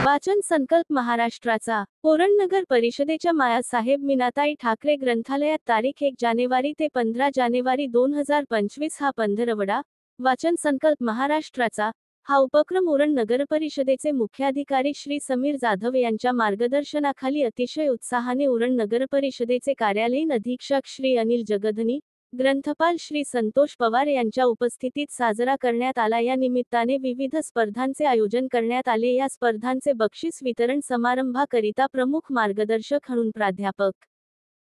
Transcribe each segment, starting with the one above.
वाचन संकल्प महाराष्ट्राचा उरण नगर परिषदेच्या मायासाहेब मीनाताई ठाकरे ग्रंथालयात तारीख 1 जानेवारी ते 15 जानेवारी 2025 हा पंधरवडा वाचन संकल्प महाराष्ट्राचा हा उपक्रम उरण नगरपरिषदेचे मुख्याधिकारी श्री समीर जाधव यांच्या मार्गदर्शनाखाली अतिशय उत्साहाने उरण नगरपरिषदेचे कार्यालयीन अधीक्षक श्री अनिल जगधनी, ग्रंथपाल श्री संतोष पवार यांच्या उपस्थितीत साजरा करण्यात आला। या निमित्ताने विविध स्पर्धांचे आयोजन करण्यात आले। या स्पर्धांचे बक्षीस वितरण समारंभाकरिता प्रमुख मार्गदर्शक म्हणून प्राध्यापक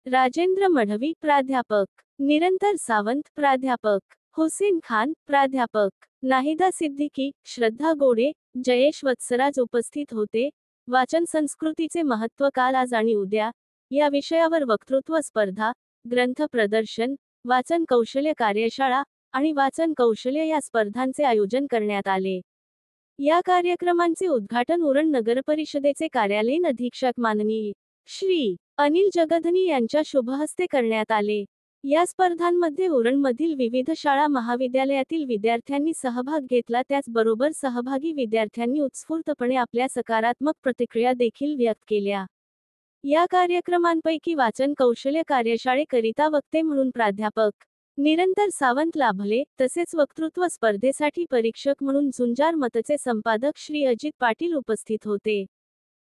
राजेंद्र मढवी, प्राध्यापक निरंतर सावंत, प्राध्यापक हुसेन खान, प्राध्यापक नाहिदा सिद्दीकी, श्रद्धा गोडे, जयेश वत्सराज उपस्थित होते। वाचन संस्कृतीचे महत्त्व काल, आज आणि उद्या या विषयावर वक्तृत्व स्पर्धा, ग्रंथ प्रदर्शन, वाचन कौशल्य कार्यशाळा आणि वाचन कौशल्य या स्पर्धांचे आयोजन करण्यात आले। या कार्यक्रमांचे उद्घाटन उरण नगरपरिषदेचे कार्यालयीन अधीक्षक माननीय श्री अनिल जगधनी यांच्या शुभहस्ते करण्यात आले। या स्पर्धांमध्ये उरणमधील विविध शाळा महाविद्यालयातील विद्यार्थ्यांनी सहभाग घेतला। त्याचबरोबर सहभागी विद्यार्थ्यांनी उत्स्फूर्तपणे आपल्या सकारात्मक प्रतिक्रिया देखील व्यक्त केल्या। या कार्यक्रमांपैकी वाचन कौशल्य कार्यशाळेकरिता वक्ते म्हणून प्राध्यापक निरंतर सावंत लाभले, तसेच वक्तृत्व स्पर्धेसाठी परीक्षक म्हणून झुंजार मतचे संपादक श्री अजित पाटील उपस्थित होते।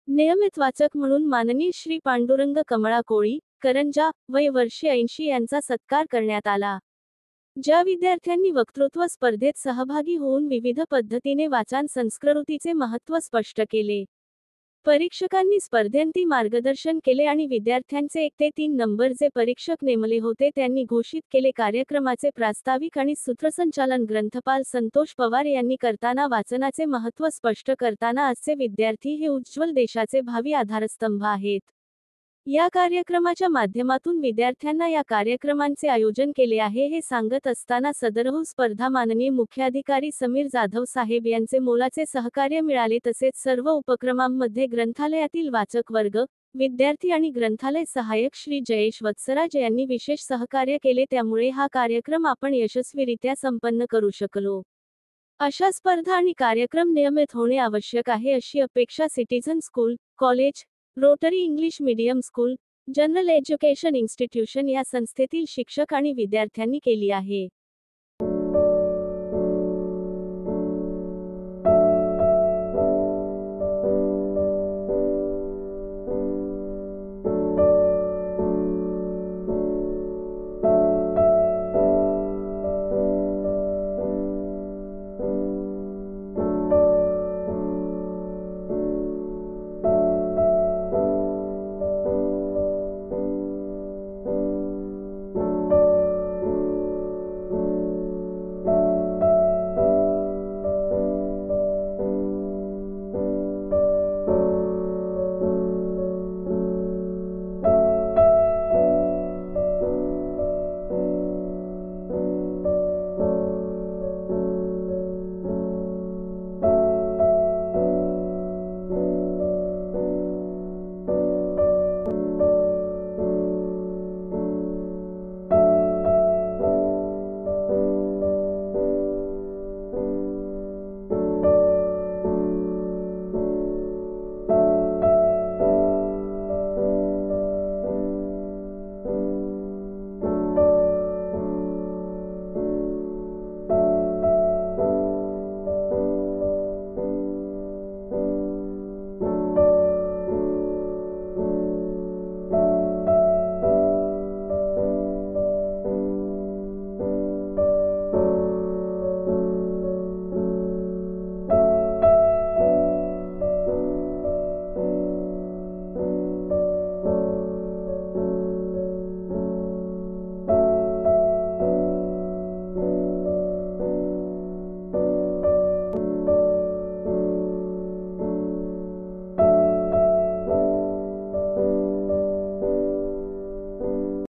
नियमित वाचक म्हणून माननीय श्री पांडुरंग कमळा कोळी, करंजा, वय वर्ष 80 यांचा सत्कार करण्यात आला। ज्या विद्यार्थ्यांनी वक्तृत्व स्पर्धेत सहभागी होऊन विविध पद्धतीने वाचन संस्कृतीचे महत्त्व स्पष्ट केले। परीक्षकांनी स्पर्धेंती मार्गदर्शन केले आणि विद्यार्थ्यांचे 1 ते 3 नंबर जे परीक्षक नेमले होते त्यांनी घोषित केले। कार्यक्रमाचे प्रास्ताविक आणि सूत्रसंचालन ग्रंथपाल संतोष पवार यांनी करताना वाचनाचे महत्त्व स्पष्ट करताना आजचे विद्यार्थी हे उज्ज्वल देशाचे भावी आधारस्तंभ आहेत। या कार्यक्रमाच्या माध्यमातून विद्यार्थ्यांना या कार्यक्रमांचे आयोजन केले आहे हे सांगत असताना सदरहू स्पर्धा माननीय मुख्याधिकारी समीर जाधव साहेब यांचे मोलाचे सहकार्य मिळाले। तसेच सर्व उपक्रमांमध्ये ग्रंथालयातील वाचक वर्ग, विद्यार्थी आणि ग्रंथालय सहाय्यक श्री जयेश वत्सराज यांनी विशेष सहकार्य केले। त्यामुळे हा कार्यक्रम आपण यशस्वीरित्या संपन्न करू शकलो। अशा स्पर्धा आणि कार्यक्रम नियमित होणे आवश्यक आहे अशी अपेक्षा citizen school, college, rotary English medium school, general education institution या संस्थेतील शिक्षक आणि विद्यार्थ्यांनी केली आहे।